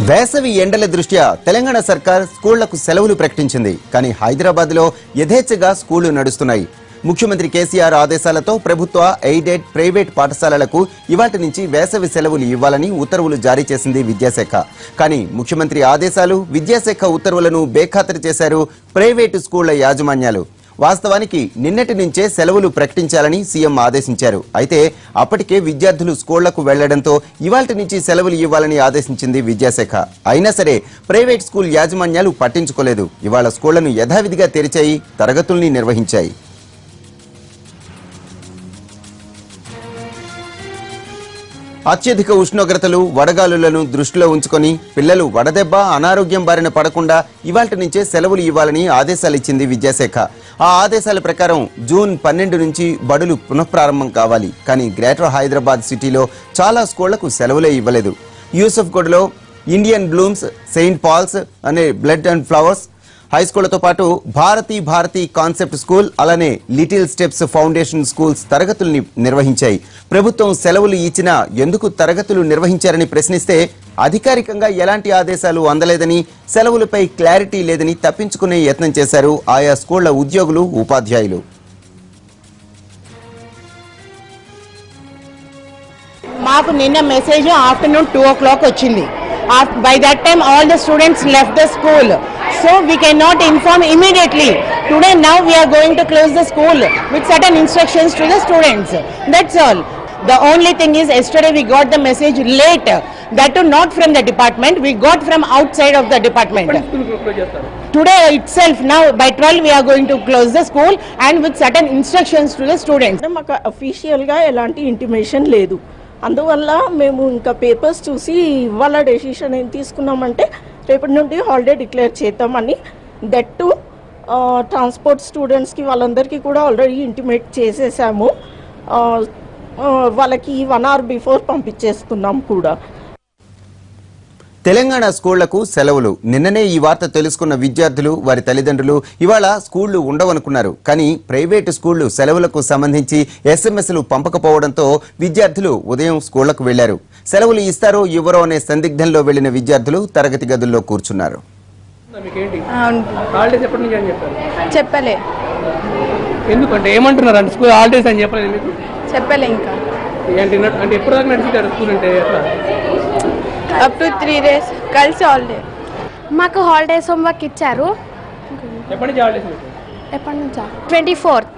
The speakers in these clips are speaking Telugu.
వేసవి ఎండల దృష్ట్యా తెలంగాణ సర్కార్ స్కూళ్లకు సెలవులు ప్రకటించింది. కానీ హైదరాబాద్లో యథేచ్ఛగా స్కూళ్లు నడుస్తున్నాయి. ముఖ్యమంత్రి కేసీఆర్ ఆదేశాలతో ప్రభుత్వ ఎయిడెడ్ ప్రైవేట్ పాఠశాలలకు ఇవాటి నుంచి వేసవి సెలవులు ఇవ్వాలని ఉత్తర్వులు జారీ చేసింది విద్యాశాఖ. కానీ ముఖ్యమంత్రి ఆదేశాలు, విద్యాశాఖ ఉత్తర్వులను బేఖాతరు చేశారు ప్రైవేటు స్కూళ్ల యాజమాన్యాలు. వాస్తవానికి నిన్నటి నుంచే సెలవులు ప్రకటించాలని సీఎం ఆదేశించారు. అయితే అప్పటికే విద్యార్థులు స్కూళ్లకు వెళ్లడంతో ఇవాల్టి నుంచి సెలవులు ఇవ్వాలని ఆదేశించింది విద్యాశాఖ. అయినా సరే ప్రైవేట్ స్కూల్ యాజమాన్యాలు పట్టించుకోలేదు. ఇవాళ స్కూళ్లను యథావిధిగా తెరిచాయి, తరగతుల్ని నిర్వహించాయి. అత్యధిక ఉష్ణోగ్రతలు, వడగాలులను దృష్టిలో ఉంచుకొని పిల్లలు వడదెబ్బ, అనారోగ్యం బారిన పడకుండా ఇవాల్టి నుంచే సెలవులు ఇవ్వాలని ఆదేశాలిచ్చింది విద్యాశాఖ. ఆ ఆదేశాల ప్రకారం జూన్ 12 నుంచి బడులు పునఃప్రారంభం కావాలి. కానీ గ్రేటర్ హైదరాబాద్ సిటీలో చాలా స్కూళ్లకు సెలవులే ఇవ్వలేదు. యూసఫ్గఢ్లో ఇండియన్ బ్లూమ్స్, సెయింట్ పాల్స్ అనే బ్లడ్ అండ్ ఫ్లవర్స్ హైస్కూళ్లతో పాటు భారతీ కాన్సెప్ట్ స్కూల్, అలానే లిటిల్ స్టెప్స్ ఫౌండేషన్ స్కూల్స్ తరగతుల్ని నిర్వహించాయి. ప్రభుత్వం సెలవులు ఇచ్చినా ఎందుకు తరగతులు నిర్వహించారని ప్రశ్నిస్తే అధికారికంగా ఎలాంటి ఆదేశాలు అందలేదని, సెలవులపై క్లారిటీ లేదని తప్పించుకునే యత్నం చేశారు ఆయా స్కూళ్ల ఉద్యోగులు, ఉపాధ్యాయులు. మాకు నిన్న మెసేజ్ ఆఫ్టర్నూన్ 2 o'clock వచ్చింది. By that time all the students left the school, so we cannot inform immediately. Today now we are going to close the school with certain instructions to the students. That's all. The only thing is yesterday we got the message late, that too not from the department, we got from outside of the department. Today itself now by 12 we are going to close the school and with certain instructions to the students. మాకు అఫీషియల్ గా ఎలాంటి ఇంటిమేషన్ లేదు. అందువల్ల మేము ఇంకా పేపర్స్ చూసి ఇవాళ డెసిషన్ ఏం తీసుకున్నామంటే రేపటి నుండి హాలిడే డిక్లేర్ చేద్దామని. దట్ టు ట్రాన్స్పోర్ట్ స్టూడెంట్స్కి వాళ్ళందరికీ కూడా ఆల్రెడీ ఇంటిమేట్ చేసేసాము. వాళ్ళకి 1 hour బిఫోర్ పంపించేస్తున్నాం కూడా. తెలంగాణ స్కూళ్లకు సెలవులు. నిన్ననే ఈ వార్త తెలుసుకున్న విద్యార్థులు, వారి తల్లిదండ్రులు ఇవాళ స్కూళ్లు ఉండవనుకున్నారు. కానీ ప్రైవేటు స్కూళ్లు సెలవులకు సంబంధించి ఎస్ఎంఎస్లు పంపకపోవడంతో విద్యార్థులు ఉదయం స్కూళ్లకు వెళ్లారు. సెలవులు ఇస్తారో ఇవ్వరో అనే సందిగ్ధంలో వెళ్లిన విద్యార్థులు తరగతి గదుల్లో కూర్చున్నారు. చెప్పలే. ఎందుకంటే ఏమంటున్నారు అంటే స్కూల్ హాలిడేస్ అని చెప్పలేదు. చెప్పలే ఇంకా. అంటే ఎప్పుడు దాకా నడుచుతారు స్కూల్ అంటే ఎట్లా? అప్ టు 3 days కలిసి హాలిడే. మాకు హాలిడేస్ హోంవర్క్ ఇచ్చారు. ఎప్పటి నుంచి హాలిడేస్? ఎప్పటి నుంచా? 24th.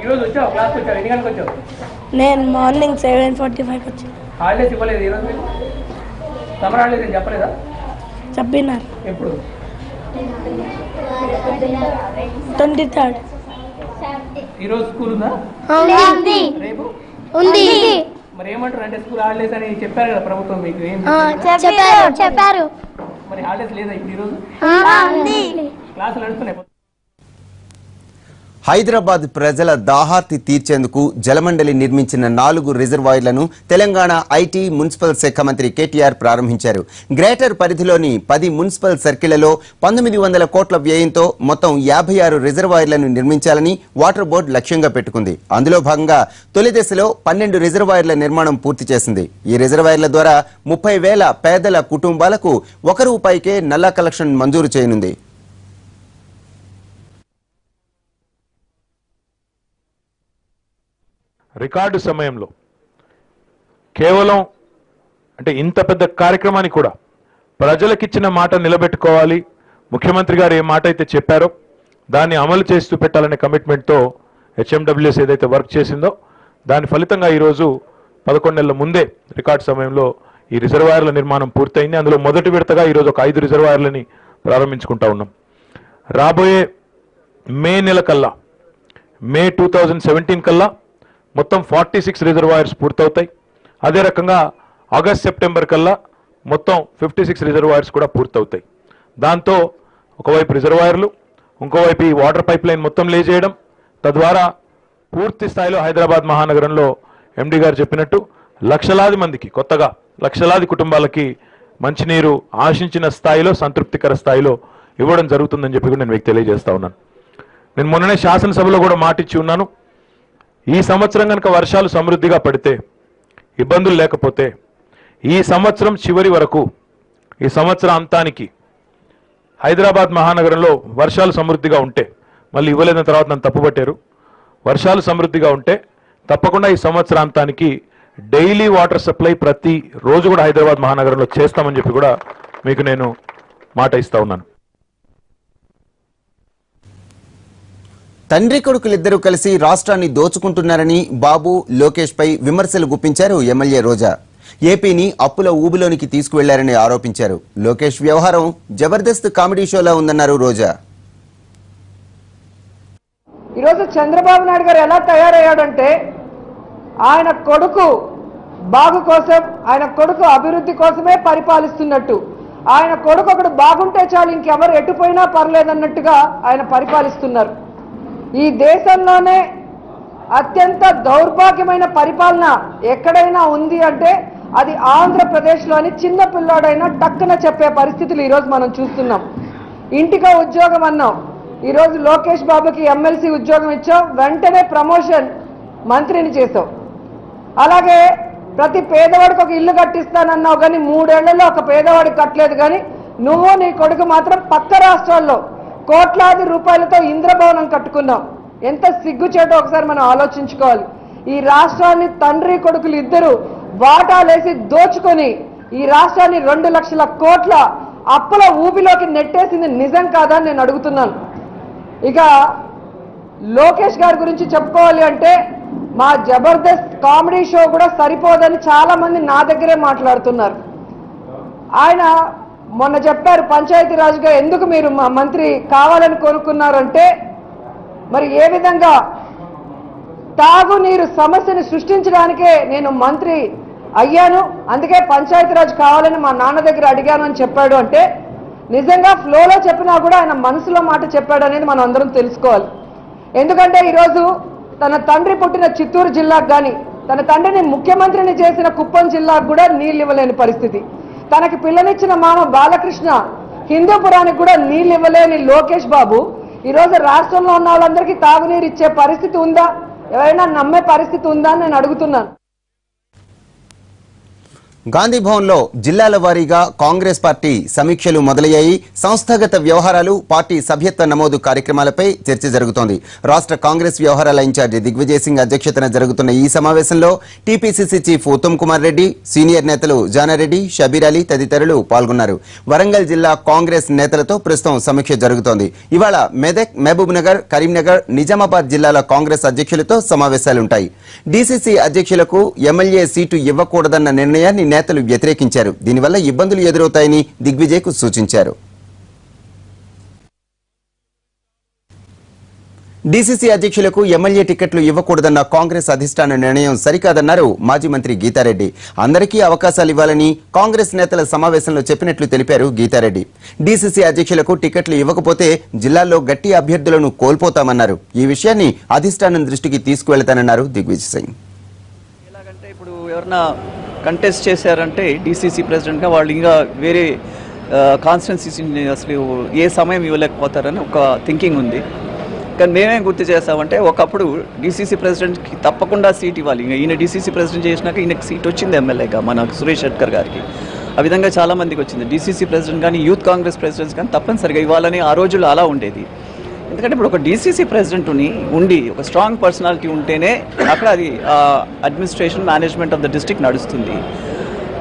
ఈరోజు వచ్చావు క్లాస్కి వచ్చావు? ఎన్ని గంటలకు వచ్చావు? నేను మార్నింగ్ 7:45 వచ్చాను. హాలిడేస్ ఇవ్వలేదు ఈరోజు? సమ్మర్ హాలిడేస్ అని చెప్పలేదా? చెప్పినారు. ఎప్పుడు? 23rd. ఈరోజు స్కూల్ ఉందా? ఉంది. రేపు ఉంది. మరి ఏమంటారు అంటే స్కూల్ హాలిడేస్ అని చెప్పారు కదా ప్రభుత్వం మీకు? ఏం చెప్పారు. మరి హాలిడేస్ లేదా ఇప్పుడు ఈరోజు? క్లాసులు నడుస్తున్నాయి. హైదరాబాద్ ప్రజల దాహార్తి తీర్చేందుకు జలమండలి నిర్మించిన 4 రిజర్వాయర్లను తెలంగాణ ఐటీ మున్సిపల్ శాఖ మంత్రి కేటీఆర్ ప్రారంభించారు. గ్రేటర్ పరిధిలోని 10 మున్సిపల్ సర్కిళ్లలో 1900 కోట్ల వ్యయంతో మొత్తం 56 రిజర్వాయర్లను నిర్మించాలని వాటర్ బోర్డు లక్ష్యంగా పెట్టుకుంది. అందులో భాగంగా తొలి దశలో 12 రిజర్వాయర్ల నిర్మాణం పూర్తి చేసింది. ఈ రిజర్వాయర్ల ద్వారా 30,000 పేదల కుటుంబాలకు ₹1కే నల్లా కలెక్షన్ మంజూరు చేయనుంది. రికార్డు సమయంలో కేవలం అంటే ఇంత పెద్ద కార్యక్రమాన్ని కూడా ప్రజలకిచ్చిన మాట నిలబెట్టుకోవాలి. ముఖ్యమంత్రి గారు ఏ మాట అయితే చెప్పారో దాన్ని అమలు చేస్తూ పెట్టాలనే కమిట్మెంట్తో హెచ్ఎండబ్ల్యూఎస్ ఏదైతే వర్క్ చేసిందో దాని ఫలితంగా ఈరోజు 11 నెలల ముందే రికార్డు సమయంలో ఈ రిజర్వాయర్ల నిర్మాణం పూర్తయింది. అందులో మొదటి విడతగా ఈరోజు ఒక 5 రిజర్వాయర్లని ప్రారంభించుకుంటా ఉన్నాం. రాబోయే మే నెల కల్లా, మే 2017 కల్లా మొత్తం 46 రిజర్వాయర్స్ పూర్తవుతాయి. అదే రకంగా ఆగస్ట్ సెప్టెంబర్ కల్లా మొత్తం 56 రిజర్వాయర్స్ కూడా పూర్తవుతాయి. దాంతో ఒకవైపు రిజర్వాయర్లు, ఇంకోవైపు ఈ వాటర్ పైప్ లైన్ మొత్తం లే చేయడం, తద్వారా పూర్తి స్థాయిలో హైదరాబాద్ మహానగరంలో ఎండి గారు చెప్పినట్టు లక్షలాది మందికి, కొత్తగా లక్షలాది కుటుంబాలకి మంచినీరు ఆశించిన స్థాయిలో, సంతృప్తికర స్థాయిలో ఇవ్వడం జరుగుతుందని చెప్పి కూడా నేను మీకు తెలియజేస్తా ఉన్నాను. నేను మొన్ననే శాసనసభలో కూడా మాటిచ్చి ఉన్నాను. ఈ సంవత్సరం కనుక వర్షాలు సమృద్ధిగా పడితే, ఇబ్బందులు లేకపోతే ఈ సంవత్సరం చివరి వరకు, ఈ సంవత్సరం అంతానికి హైదరాబాద్ మహానగరంలో వర్షాలు సమృద్ధిగా ఉంటే, మళ్ళీ ఇవ్వలేని తర్వాత నన్ను తప్పుపట్టారు, వర్షాలు సమృద్ధిగా ఉంటే తప్పకుండా ఈ సంవత్సరాంతానికి డైలీ వాటర్ సప్లై ప్రతి రోజు కూడా హైదరాబాద్ మహానగరంలో చేస్తామని చెప్పి కూడా మీకు నేను మాట ఇస్తా ఉన్నాను. తండ్రి కొడుకులిద్దరూ కలిసి రాష్ట్రాన్ని దోచుకుంటున్నారని బాబు, లోకేష్ పై విమర్శలు గుప్పించారు ఎమ్మెల్యే రోజా. ఏపీని అప్పుల ఊబిలోనికి తీసుకువెళ్లారని ఆరోపించారు. లోకేష్ వ్యవహారం జబర్దస్త్ కామెడీ షోలా ఉందన్నారు రోజా. ఈరోజు చంద్రబాబు నాయుడు గారు ఎలా తయారయ్యాడంటే, ఆయన కొడుకు బాగు కోసం, ఆయన కొడుకు అభివృద్ధి కోసమే పరిపాలిస్తున్నట్టు, ఆయన కొడుకు ఒకడు బాగుంటే చాలు ఇంకెవరు ఎటుపోయినా పర్లేదన్నట్టుగా ఆయన పరిపాలిస్తున్నారు. ఈ దేశంలోనే అత్యంత దౌర్భాగ్యమైన పరిపాలన ఎక్కడైనా ఉంది అంటే అది ఆంధ్రప్రదేశ్లోని చిన్న పిల్లాడైనా టక్కున చెప్పే పరిస్థితులు ఈరోజు మనం చూస్తున్నాం. ఇంటికో ఉద్యోగం అన్నాం, ఈరోజు లోకేష్ బాబుకి ఎమ్మెల్సీ ఉద్యోగం ఇచ్చాం, వెంటనే ప్రమోషన్ మంత్రిని చేసాం. అలాగే ప్రతి పేదవాడికి ఒక ఇల్లు కట్టిస్తానన్నావు కానీ 3 ఏళ్లలో ఒక పేదవాడికి కట్టలేదు. కానీ నువ్వు నీ కొడుకు మాత్రం పక్క రాష్ట్రాల్లో కోట్లాది రూపాయలతో ఇంద్రభవనం కట్టుకున్నాం. ఎంత సిగ్గుచేటో ఒకసారి మనం ఆలోచించుకోవాలి. ఈ రాష్ట్రాన్ని తండ్రి కొడుకులు ఇద్దరు వాటాలేసి దోచుకొని ఈ రాష్ట్రాన్ని 2 లక్షల కోట్ల అప్పుల ఊబిలోకి నెట్టేసింది నిజం కాదా నేను అడుగుతున్నాను. ఇక లోకేష్ గారి గురించి చెప్పుకోవాలి అంటే మా జబర్దస్త్ కామెడీ షో కూడా సరిపోదని చాలా మంది నా దగ్గరే మాట్లాడుతున్నారు. ఆయన మొన్న చెప్పారు పంచాయతీరాజ్గా ఎందుకు మీరు మా మంత్రి కావాలని కోరుకున్నారంటే, మరి ఏ విధంగా తాగునీరు సమస్యను సృష్టించడానికే నేను మంత్రి అయ్యాను, అందుకే పంచాయతీరాజ్ కావాలని మా నాన్న దగ్గర అడిగాను అని చెప్పాడు. అంటే నిజంగా ఫ్లోలో చెప్పినా కూడా ఆయన మనసులో మాట చెప్పాడు అనేది మనం అందరం తెలుసుకోవాలి. ఎందుకంటే ఈరోజు తన తండ్రి పుట్టిన చిత్తూరు జిల్లాకు కానీ, తన తండ్రిని ముఖ్యమంత్రిని చేసిన కుప్పం జిల్లాకు కూడా నీళ్ళు ఇవ్వలేని పరిస్థితి, తనకి పిల్లనిచ్చిన మామ బాలకృష్ణ హిందూపురానికి కూడా నీళ్ళు ఇవ్వలేని లోకేష్ బాబు ఈరోజు రాష్ట్రంలో ఉన్న వాళ్ళందరికీ తాగునీరు ఇచ్చే పరిస్థితి ఉందా? ఎవరైనా నమ్మే పరిస్థితి ఉందా అని నేను అడుగుతున్నాను. గాంధీ భవన్లో జిల్లాల వారీగా కాంగ్రెస్ పార్టీ సమీక్షలు మొదలయ్యాయి. సంస్థాగత వ్యవహారాలు, పార్టీ సభ్యత్వ నమోదు కార్యక్రమాలపై చర్చ జరుగుతోంది. రాష్ట్ర కాంగ్రెస్ వ్యవహారాల ఇన్ఛార్జి దిగ్విజయ్ సింగ్ అధ్యక్షతన జరుగుతున్న ఈ సమావేశంలో TPCC chief Uttam Kumar Reddy, senior నేతలు జానారెడ్డి, షబీర్ అలీ తదితరులు పాల్గొన్నారు. వరంగల్ జిల్లా కాంగ్రెస్ నేతలతో ప్రస్తుతం సమీక్ష జరుగుతోంది. ఇవాళ మెదక్, మహబూబ్ నగర్, కరీంనగర్, నిజామాబాద్ జిల్లాల కాంగ్రెస్ అధ్యక్షులతో సమావేశాలుంటాయి. డీసీసీ అధ్యక్షులకు ఎమ్మెల్యే సీటు ఇవ్వకూడదన్న నిర్ణయాన్ని నేతలు వ్యతిరేకించారు. దీనివల్ల ఇబ్బందులు ఎదురవుతాయని దిగ్విజయ్కు సూచించారు. డీసీసీ అధ్యక్షులకు ఎమ్మెల్యే టికెట్లు ఇవ్వకూడదన్న కాంగ్రెస్ అధిష్టాన నిర్ణయం సరికాదన్నారు మాజీ మంత్రి గీతారెడ్డి. అందరికీ అవకాశాలు ఇవ్వాలని కాంగ్రెస్ నేతల సమావేశంలో చెప్పినట్లు తెలిపారు గీతారెడ్డి. డీసీసీ అధ్యక్షులకు టికెట్లు ఇవ్వకపోతే జిల్లాల్లో గట్టి అభ్యర్థులను కోల్పోతామన్నారు. ఈ విషయాన్ని అధిష్టానం దృష్టికి తీసుకువెళతానన్నారు దిగ్విజయ్ సింగ్. ఇప్పుడు ఎవరన్నా కంటెస్ట్ చేశారంటే డీసీసీ ప్రెసిడెంట్గా వాళ్ళు ఇంకా వేరే కాన్స్టిట్యున్సీని అసలు ఏ సమయం ఇవ్వలేకపోతారని ఒక థింకింగ్ ఉంది. కానీ మేమేం గుర్తు చేస్తామంటే ఒకప్పుడు డీసీసీ ప్రెసిడెంట్కి తప్పకుండా సీట్ ఇవ్వాలి. ఇంకా ఈయన డీసీసీ ప్రెసిడెంట్ చేసినాక ఈయనకి సీట్ వచ్చింది ఎమ్మెల్యేగా మన సురేష్ షెట్కర్ గారికి. ఆ విధంగా చాలామందికి వచ్చింది. డీసీసీ ప్రెసిడెంట్ కానీ యూత్ కాంగ్రెస్ ప్రెసిడెంట్స్ కానీ తప్పనిసరిగా ఇవ్వాలని ఆ రోజుల్లో అలా ఉండేది. ఎందుకంటే ఇప్పుడు ఒక డీసీసీ ప్రెసిడెంట్ని ఉండి ఒక స్ట్రాంగ్ పర్సనాలిటీ ఉంటేనే అక్కడ అది administration management of the district నడుస్తుంది.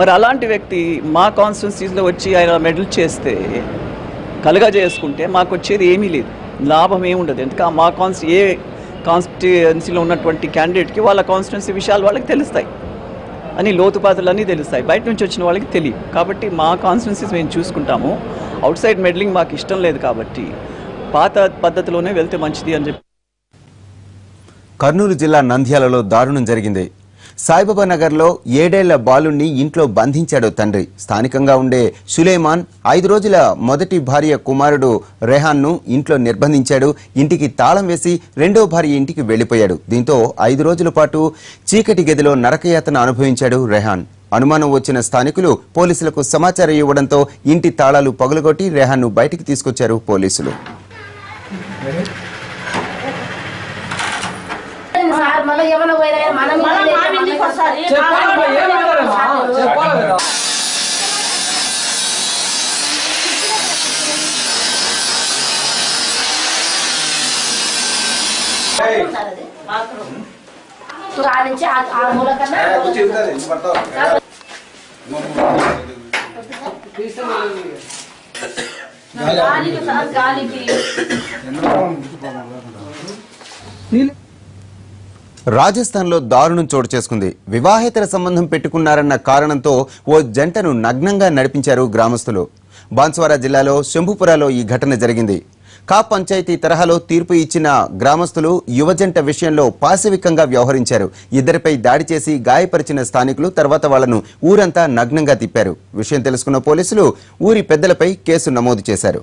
మరి అలాంటి వ్యక్తి మా కాన్స్టిట్యున్సీస్లో వచ్చి ఆయన మెడల్ చేస్తే చేసుకుంటే మాకు వచ్చేది ఏమీ లేదు, లాభం ఏముండదు. ఎందుకంటే మా ఏ కాన్స్టిట్యున్సీలో ఉన్నటువంటి క్యాండిడేట్కి వాళ్ళ కాన్స్టిట్యున్సీ విషయాలు వాళ్ళకి తెలుస్తాయి అని, లోతుపాతులన్నీ తెలుస్తాయి, బయట నుంచి వచ్చిన వాళ్ళకి తెలియదు. కాబట్టి మా కాన్స్టిట్యున్సీస్ మేము చూసుకుంటాము. అవుట్ సైడ్ మెడలింగ్ మాకు ఇష్టం లేదు. కాబట్టి పాత పద్ధతిలోనే వెళ్తే మంచిది అని చెప్పి. కర్నూలు జిల్లా నంద్యాలలో దారుణం జరిగింది. సాయిబాబా నగర్లో 7 ఏళ్ల బాలుణ్ణి ఇంట్లో బంధించాడు తండ్రి. స్థానికంగా ఉండే సులేమాన్ 5 రోజుల మొదటి భార్య కుమారుడు రెహాన్ను ఇంట్లో నిర్బంధించాడు. ఇంటికి తాళం వేసి రెండో భార్య ఇంటికి వెళ్లిపోయాడు. దీంతో 5 రోజుల పాటు చీకటి గదిలో నరకయాతన అనుభవించాడు రెహాన్. అనుమానం వచ్చిన స్థానికులు పోలీసులకు సమాచారం ఇవ్వడంతో ఇంటి తాళాలు పగులగొట్టి రెహాన్ను బయటికి తీసుకొచ్చారు పోలీసులు. మళ్ళీ ఏమైనా పోయినా మనం ఆ నుంచి ఆ మూల కన్నా రాజస్థాన్లో దారుణం చోటు చేసుకుంది. వివాహేతర సంబంధం పెట్టుకున్నారన్న కారణంతో ఓ జంటను నగ్నంగా నడిపించారు గ్రామస్తులు. బాన్స్వారా జిల్లాలో శంభుపురాలో ఈ ఘటన జరిగింది. కా పంచాయతీ తరహాలో తీర్పు ఇచ్చిన గ్రామస్తులు యువజంట విషయంలో పాశవికంగా వ్యవహరించారు. ఇద్దరిపై దాడి చేసి గాయపరిచిన స్థానికులు తర్వాత వాళ్లను ఊరంతా నగ్నంగా తిప్పారు. విషయం తెలుసుకున్న పోలీసులు ఊరి పెద్దలపై కేసు నమోదు చేశారు.